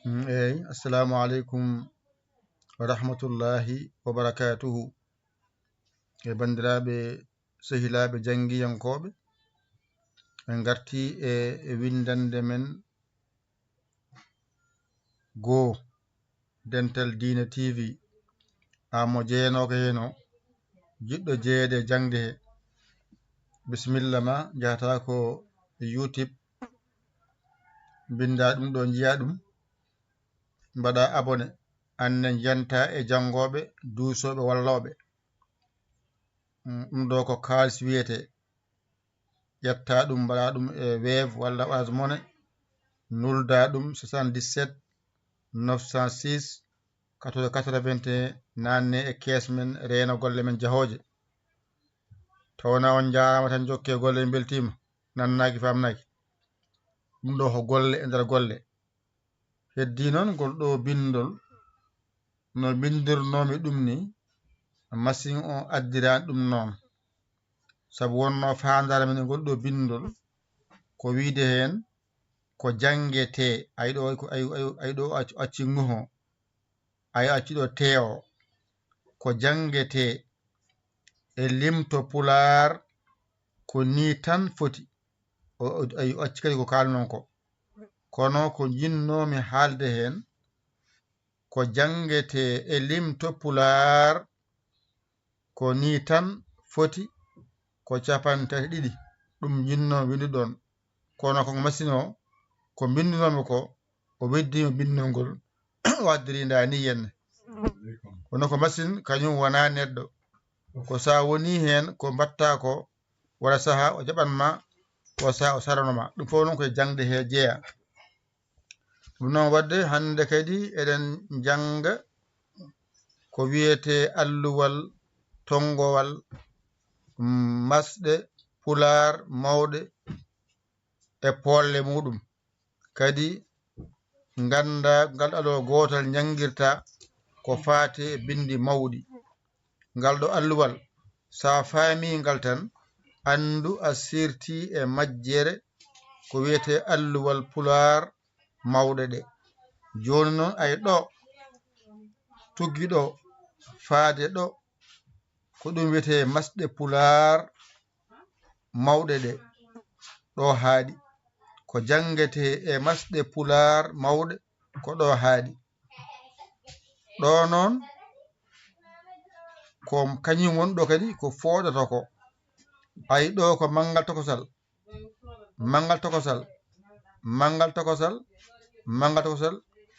Assalamu alaikum wa rahmatullahi wa barakatuhu. E bandiraɓe sehilaɓe jangiyankoɓe, en garti e windande men go Dental Dina TV amo jeenoka heno jiɗɗo jeede jangde he. Bismillah ma jahata ko YouTube binda ɗum ɗo jiya ɗum mbaɗa abonné anne janta e jangoɓe duusoɓe walloɓe. Ɗum ɗo ko kalis wiyete. ƴetta ɗum mbaɗa ɗum e Wave walla Orange Money, nulda ɗum 77 906 81 nanne e kees men reena golle men jahoje. Tawna on jarama tan jokke golle beltima nannaki famnaki. ɗum ɗo ko golle e nder golle. Heddi noon gol ɗo bindol no bindirnomi ɗum ni machine o addirani ɗum noon, sabu wonno fandare men gol ɗo bindol ko wiide hen ko jangete. Ayɗo acci nguho ay acciɗo teo ko jangete e limto pular ko ni tan foti. Ay acci kadi ko kalnon ko kono ko jinnomi haalde hen ko jangete e limto pular ko ni tan foti ko 32 ɗum jinno windi ɗon. Kono ko machine o ko bindinomi ko o weddima bindolngol o addiri ndani henne. Kono ko machine kañum wona neɗɗo, ko sa woni hen ko mbatta ko wala saaha o jaɓanma, o saha o saranoma. ɗum fof noon koye jangde he jeeya. ɗum noon wadde hande kadi eɗen janga ko wiyete alluwal tongowal masɗe pular mawɗe e polle muɗum. Kadi ganda ngal ɗo gotal jangirta ko fate bindi mawɗi. Ngal ɗo alluwal sa faami ngal tan andu a sirti e majjere ko wiyete alluwal pular mawɗe ɗe. Joni noon ay ɗo tuggi ɗo faade ɗo ko ɗum wiyete masɗe pular mawɗe ɗe. ɗo haaɗi ko jangete e masɗe pular mawɗe ko ɗo haaɗi. ɗo noon ko kañum woni ɗo kadi ko foɗata ko. Ay ɗo ko mangal tokosal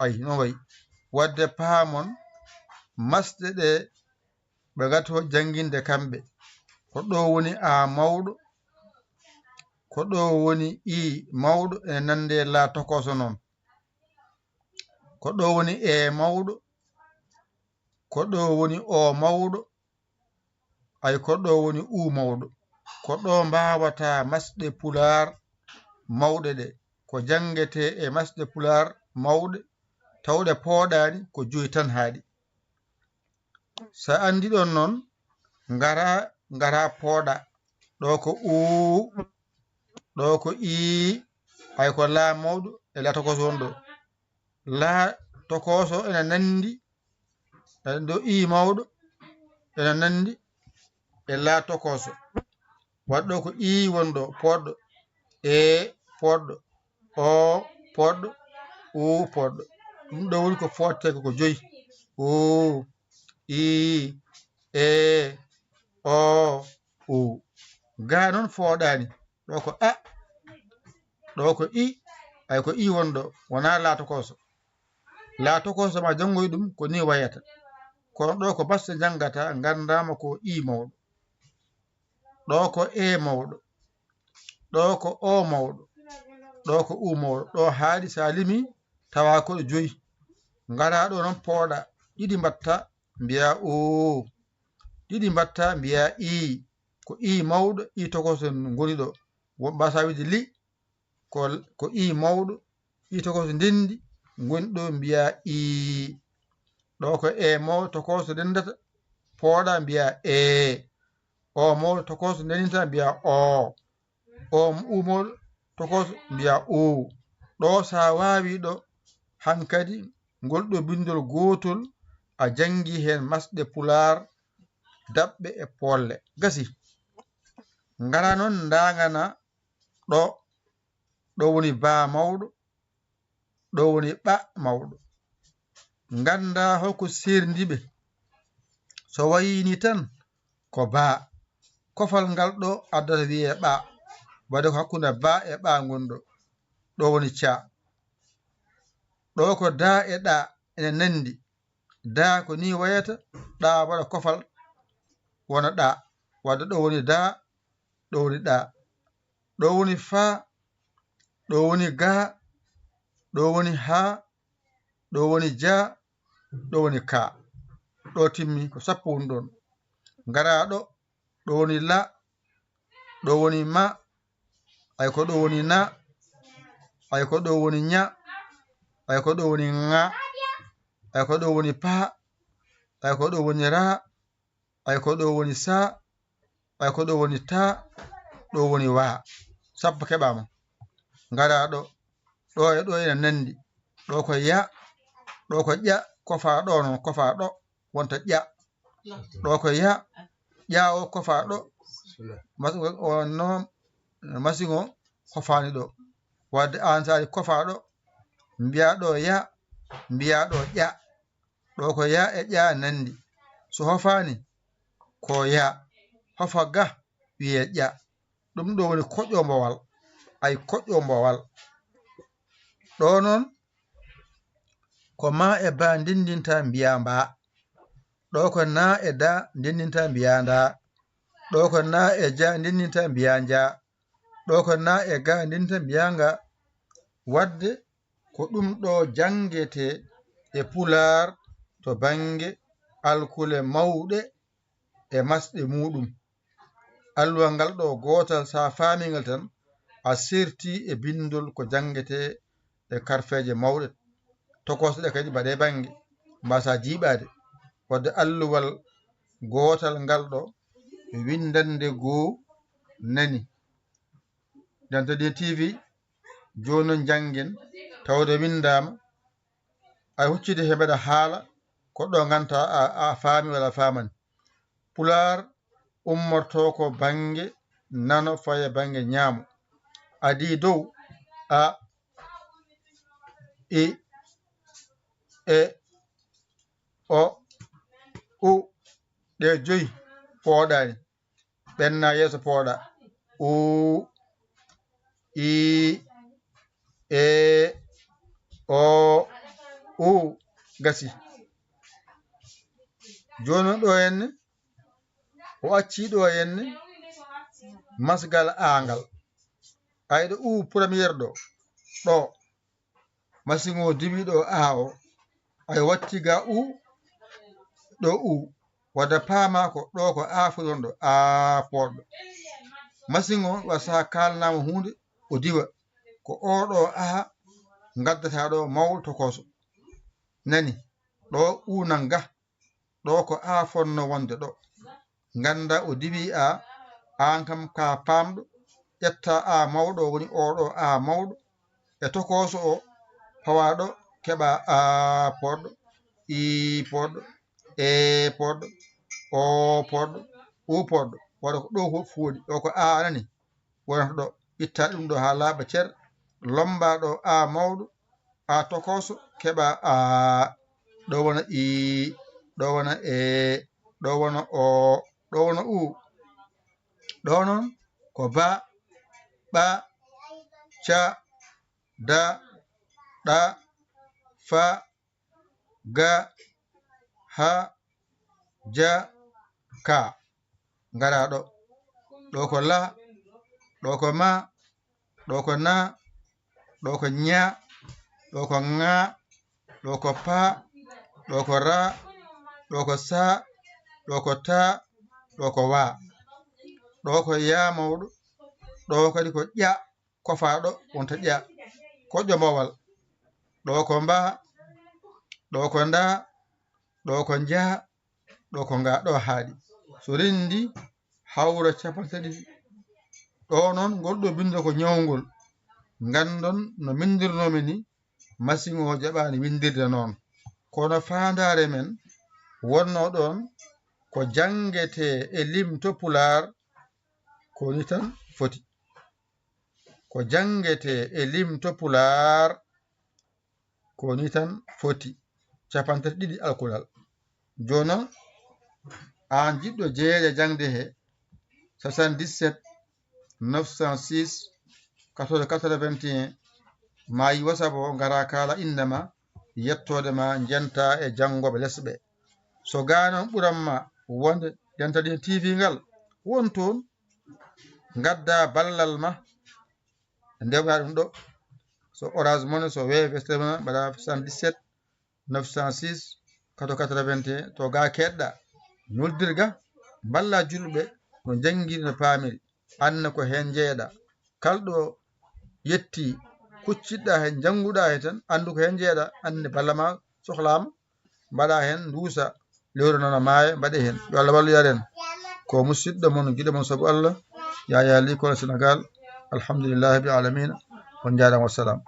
ay no wayi. Wadde paamon masɗe ɗe ɓe gato janginde kamɓe ko ɗo woni a mawɗo, ko ɗo woni i mawɗo e nande la tokoso noon, ko ɗo woni e mawɗo, ko ɗo woni o mawɗo, ay ko ɗo woni u mawɗo. ko ɗo mbawata masɗe pular mawɗe ɗe ko jangete e masɗe pular mawɗe tawɗe pooɗani ko 5 tan haaɗi. Sa andi ɗon noon ngara pooɗa. ɗo ko u, ɗo ko i, ay ko la mawɗo e la tokoso on ɗo. La tokoso ene nandi ɗo i mawɗo ene nandi e la tokoso. Waɗɗo ko i wonɗo poɗɗo, e poɗɗo, o poɗɗo, u poɗɗo. ɗum ɗo woni ko fotte ko 5. o, i, e, o, u. Ga noon fooɗani. ɗo ko a, ɗo ko i, ay ko i wonɗo wona la tokoso. La tokoso ma jangoy ɗum ko ni wayata. Kono ɗo ko baste jangata gandama ko i mawɗo, ɗo ko e mawɗo, ɗo ko o mawɗo, ɗo ko u mawɗo. ɗo haaɗi sa limi tawa koɗo 5. ngara ɗo noon pooɗa. 2 mbatta mbiya o, 2 mbatta mbiya i. ko i mawɗo, i tokoso goni ɗo. mbasa wide li ko i mawɗo, i tokoso ndendi goni ɗo mbiya i. ɗo ko e mawɗo tokoso ndendata pooɗa mbiya e. o mawɗo tokoso ndendinta mbiya o u mawɗo tokoso mbiya u. ɗo sa wawi ɗo hankadi ngol ɗo bindol gotol a jangi hen masɗe pular daɓɓe e polle gasi ngara noon ndagana ɗo woni ba mawɗo ɗo woni ɓa mawɗo ganda holko serdiɓe so wayini tan ko ba kofal ngal ɗo addata wiye ɓa wadde ko hakkude ba e ɓa gonɗo ɗo woni ca ɗo ko da e ɗa ene nandi da ko ni wayata ɗa waɗa kofal wona ɗa wadde ɗo woni da ɗo woni ɗa ɗo woni fa ɗo woni ga ɗo woni ha ɗo woni ja ɗo woni ka ɗo timmi ko sappo woni ɗon ngara ɗo woni la ɗo woni ma ay ko ɗo woni na ay ko ɗo woni nya ay ko ɗo woni nga ay ko ɗo woni pa ay ko ɗo woni ra ay ko ɗo woni sa ay ko ɗo woni ta ɗo woni wa sappo keɓama ngara ɗo e ɗo ene nandi ɗo ko ya ɗo ko ƴa kofa ɗo non kofa ɗo wonta ƴa ɗo ko ya ƴa o kofa ɗo no masiŋo hofani ɗo wadde an sari kofa ɗo mbiya ɗo ya mbiya ɗo ƴa ɗo ko ya e ƴa nandi so hofani ko ya hofa ga wiye ƴa ɗum ɗo woni koƴƴo mbowal ay koƴƴo mbowal ɗo noon ko ma e ba ndindinta mbiya mba ɗo ko na e da ndindinta mbiya nda ɗo ko na e ja ndindinta mbiya nja ɗo ko na e ga ndindinta mbiya nga wadde ko ɗum ɗo jangete e pular to bange alkule mawɗe e masɗe muɗum alluwal ngal ɗo gotal sa famingal tan a serti e bindol ko jangete e karfeje mawɗe tokosɗe kadi mbaɗe bange mbasa jiɓade wadde alluwal gotal ngal ɗo windande goo nani dentade TV joni janggen tawde windama ay huccide he mbeɗa haala ko ɗo ganta a faami wala famani pular ummorto ko bange nano faye bange ñaamo adi dow a i e o u ɗe joyi pooɗani ɓenna yeeso pooɗa u i e o u gasi joni ɗo henne o acci ɗo henne masgal angal ayɗo u premiére ɗo machine o diwi ɗo a o ay watti ga u ɗo u wadda paamako ɗo ko a fuɗon ɗo a poɗɗo machine o wasa kalnama hunde o diwa ko oɗo a gaddata ɗo mawɗo tokoso nani ɗo unan ga ɗo ko a fonno wonde ɗo ganda o diwi a an kam ka pamɗo ƴetta a mawɗo woni oɗo a mawɗo e tokoso o pawaɗo keɓa a poɗɗo i poɗɗo e poɗɗo o poɗɗo u poɗɗo waɗa ko ɗo fooɗi ɗo ko a nani wonata ɗo itta ɗum ɗo ha laaɓa cer lomba ɗo a mawɗo a tokoso keɓa a ɗo wona i ɗo wona e ɗo wona o ɗo wona u ɗo noon ko ba ɓa ca da ɗa fa ga ha ja ka ngara ɗo ko la ɗo ko ma ɗo ko na ɗo ko nya ɗo ko nga ɗo ko pa ɗo ko ra ɗo ko sa ɗo ko ta ɗo ko wa ɗo ko ya mawɗo ɗo kadi ko ƴa kofaɗo wonta ƴa koƴƴo mbowal ɗo ko mba ɗo ko nda ɗo ko nja ɗo ko nga ɗo haaɗi so rendi hawra capantati ɗo noon ngol ɗo bindo ko ñawgol gandon no bindirnomi ni machine o jaɓani windirde noon kono fandare men wonno ɗon ko jangete e limto pular ko ni tan foti ko jangete e limto pular ko ni tan foti 32 alkulal jonon an jiɗɗo jeeɗe jangde he 77 906 14 81 ma yi wasabo ngara kala indema yettode ma jenta e jangoɓe lesɓe so ganon ɓuranma wonde jantadi TV ngal won toon gadda ballal ma ndewna ɗum ɗo so Orange Money so Wave ma mbaɗa 77 906 14 81 to ga keɗɗa noddirga balla julɓe no jangguiri no paamiri anne ko hen jeeɗa kalɗo yetti kucciɗɗa hen janguɗa hen tan andu ko hen jeeɗa anne balla ma sohlama mbaɗa hen duusa lewru noon maaya mbaɗe hen yo Allah wallu yaren ko musidɗo mon guiɗo mon saabu Allah Yaya Ly Kola Sénégal alhamdulillahi rabbil alamina on jarama wassalam